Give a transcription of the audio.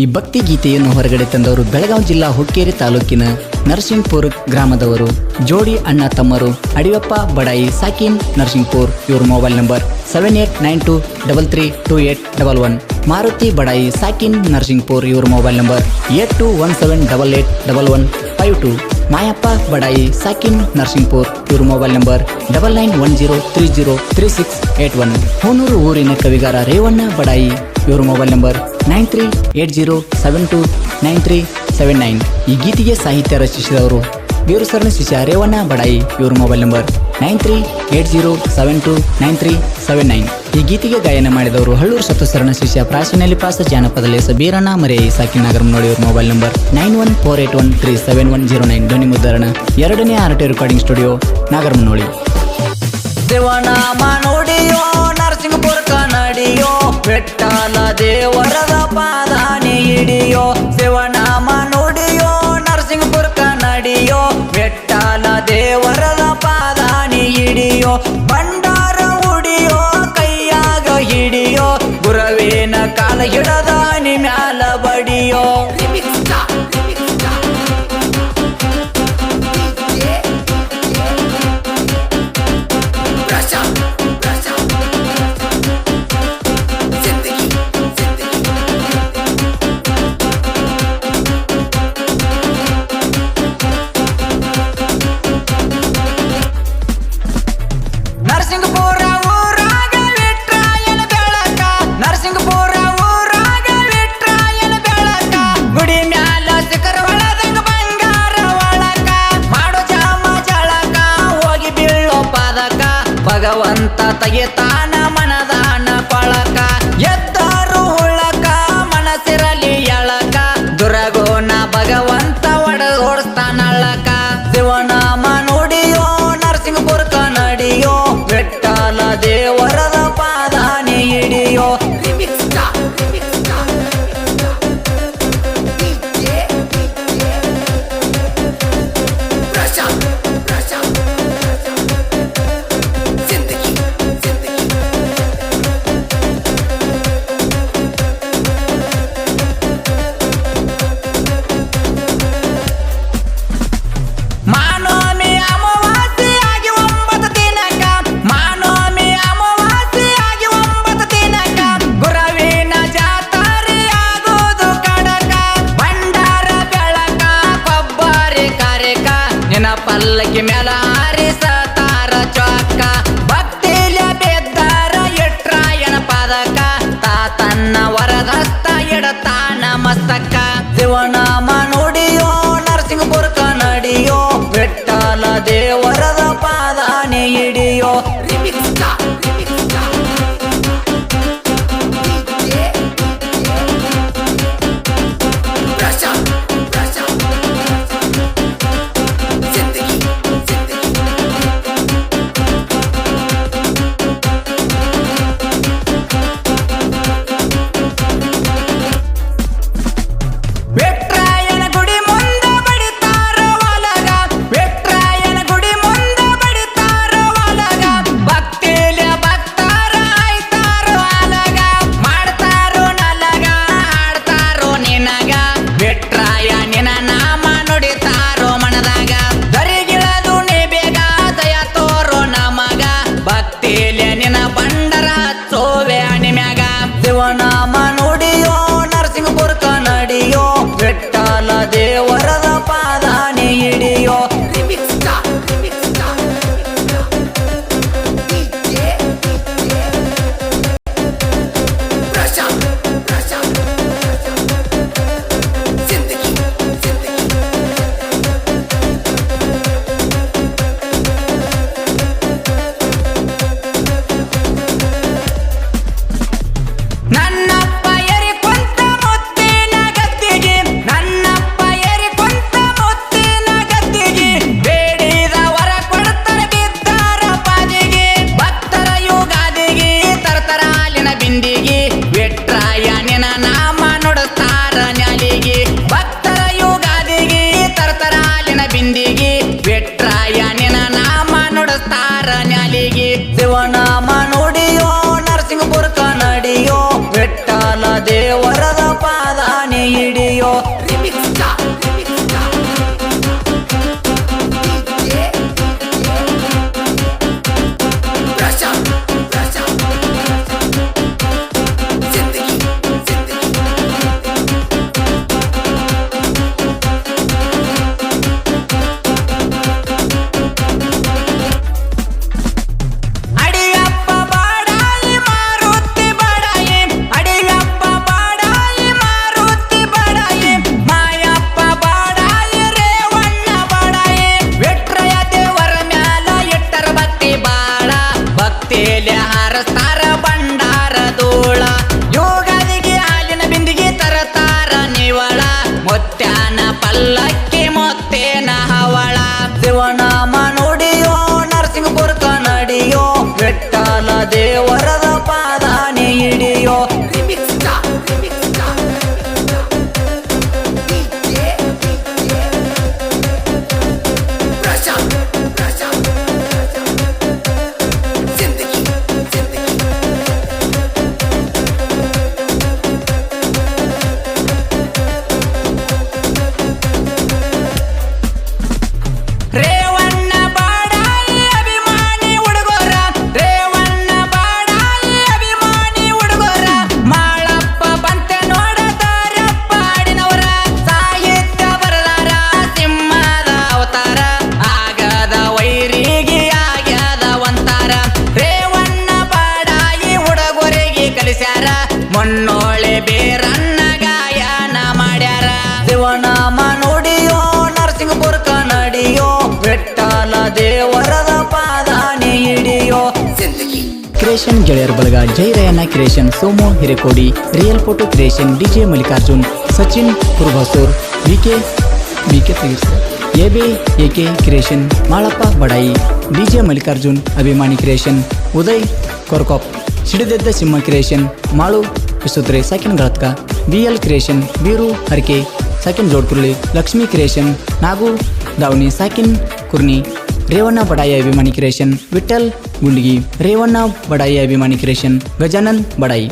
ಈ ಭಕ್ತಿ ಗೀತೆಯನ್ನು ಹೊರಗಡೆ ತಂದವರು ಬೆಳಗಾವಿ ಜಿಲ್ಲಾ ಹುಕ್ಕೇರಿ ತಾಲೂಕಿನ ನರಸಿಂಗಪುರ ಗ್ರಾಮದವರು. ಜೋಡಿ ಅಣ್ಣ ತಮ್ಮರು ಅಡಿಯಪ್ಪ ಬಡಾಯಿ ಸಾಕಿನ್ ನರಸಿಂಗಪುರ್. ಇವ್ರ ಮೊಬೈಲ್ ನಂಬರ್ 7892332811. ಮಾರುತಿ ಬಡಾಯಿ ಸಾಕಿನ್ ನರಸಿಂಗಪುರ್. ಇವ್ರ ಮೊಬೈಲ್ ನಂಬರ್ 8217881152. ಮಾಯಪ್ಪ ಬಡಾಯಿ ಸಾಕಿನ್ ನರಸಿಂಗಪುರ್. ಇವ್ರ ಮೊಬೈಲ್ ನಂಬರ್ 9910303681. ಹೂನೂರು ಊರಿನ ಕವಿಗಾರ ರೇವಣ್ಣ ಬಡಾಯಿ. ಇವ್ರ ಮೊಬೈಲ್ ನಂಬರ್ 9380729379. ಈ ಗೀತೆಗೆ ಸಾಹಿತ್ಯ ರಚಿಸಿದವರು ಬೇರು ಸರಣ ಶಿಷ್ಯ ರೇವಣ್ಣ ಬಡಾಯಿ. ಇವ್ರ ಮೊಬೈಲ್ ನಂಬರ್ 9380729379. ಈ ಗೀತೆಗೆ ಗಾಯನ ಮಾಡಿದವರು ಹಳ್ಳೂರು ಸತ್ತು ಸರಣ ಶಿಷ್ಯ ಪ್ರಾಚೀನಲ್ಲಿ ಪಾಸ ಜಾನಪದ ಲೇಸ ಬೀರಣ್ಣ ಮರೆಯಿ ಸಾಕಿನ್ ನಾಗರಂ ನೋಡಿ. ಇವ್ರ ಮೊಬೈಲ್ ನಂಬರ್ 9148137109. ಧ್ವನಿ ಮುದ್ರಣ 2ನೇ ಆರ್ಟಿ ರೆಕಾರ್ಡಿಂಗ್ ಸ್ಟುಡಿಯೋ ನಾಗರಂ ನೋಡಿ. ದೇವನಾಮ ನುಡಿಯೋ ನರಸಿಂಗಪುರ ಕನ್ನಡಿಯೋ ಬೆಟ್ಟಲ ದೇವರದ ಪಾದಾನಿ ಹಿಡಿಯೋ. ಶಿವನಾಮ ನುಡಿಯೋ ನರಸಿಂಗಪುರ ಕನ್ನಡಿಯೋ ಬೆಟ್ಟಲ ದೇವರದ ಪಾದಾನಿ ಹಿಡಿಯೋ. ಬಂಡಾರ ಉಡಿಯೋ ಕೈಯಾಗ ಹಿಡಿಯೋ ಗುರವೇನ ಕಾಲ ಹಿಡದ ಮ್ಯಾಲ ಬಡಿಯೋ. ನರಸಿಂಗಪುರ ಊರಾಗ ವಿಟ್ರಾಯನ ಬೆಳಕ, ನರಸಿಂಗಪುರ ಊರಾಗ ವಿಟ್ರಾಯನ ಬೆಳಕ. ಗುಡಿ ಮ್ಯಾಲ ಶಿಖರ ಹೊಳದಂಗ ಬಂಗಾರ ಒಳಕ. ಮಾಡೋ ಜಾಮ ಜಳಕ ಹೋಗಿ ಬೀಳೋ ಪದಕ. ಭಗವಂತ ತೆಗಿತಾನ ಮನದಾನ ಕೊಳಕ. ಎದ್ದಾರು ಹುಳಕ ಮನಸ್ಸಿರಲಿ ಎಳಕ. ದುರಗೋಣ ಭಗವಂತ ಓಡಿಸ್ತಾನಳಕ. ಶಿವನಾಮ ನುಡಿಯೋ ನರಸಿಂಗಪುರ ಕನ್ನಡಿಯೋ ಬೆಟ್ಟಲ ದೇವರದ ಪಾದಾನಿ ಹಿಡಿಯೋ. ಮಾನೋಮಿ ಅಮಾವಾಸ್ಯೆಯಾಗಿ 9 ದಿನಕ, ಮಾನೋಮಿ ಅಮಾವಾಸ್ಯೆಯಾಗಿ 9 ದಿನಕ. ಗುರವಿನ ಜಾತ್ರೆ ಆಗೋದು ಕಡಕ. ಬಂಡಾರ ಬೆಳಕ ಕೊಬ್ಬರಿ ಕರೆಕ. ನಿನ್ನ ಪಲ್ಲಕ್ಕಿ ಮೇಲ ಹಾರಿಸತಾರ ಚೊಕ್ಕ. ಭಕ್ತಿಲ ಬೆದ್ದಾರ ಇಟ್ರಾಯಣ ಪದಕ. ತಾತನ್ನ ವರದಸ್ತ ಇಡತಾನ ಮಸ್ತಕ. ಶಿವನಾಮ ನುಡಿಯೋ ನರಸಿಂಗಪುರ ಕನ್ನಡಿಯೋ ಬೆಟ್ಟಲ ದೇವರದ ಪಾದಾನಿ ಹಿಡಿಯೋ. ವಿಟ್ರಾಯನ ಗುಡಿ ಮುಂದೆ ಬಡಿತಾರ ಒಲಗ, ವಿಟ್ರಾಯನ ಗುಡಿ ಮುಂದೆ ಬಡಿತಾರ ಒಲಗ. ಕ್ರಿಯೇಷನ್ ಗೆಳೆಯರ ಬಳಗ Jai Rayanna creation Somu Hirekodi real photo creation DJ Mallikarjun Sachin Kurubasur VK AK creation Malappa Badai DJ Mallikarjun ಅಭಿಮಾನಿ ಕ್ರಿಯೇಷನ್ ಉದಯ್ ಕೊರ್ಕಾಪ್ ಸಿಡಿದೆದ್ದ ಸಿಂಹ creation Malu Visutre second Galatga BL creation Biru Harake second Jodkurli Lakshmi creation Nagu Davani second Kurni Revanna Badai ಅಭಿಮಾನಿ ಕ್ರಿಯೇಷನ್ ವಿಠಲ್ ಗುಂಡಗಿ ರೇವಣ್ಣ ಬಡಾಯಿ ಅಭಿಮಾನಿ ಕ್ರಿಯೇಷನ್ ಗಜಾನನ್ ಬಡಾಯಿ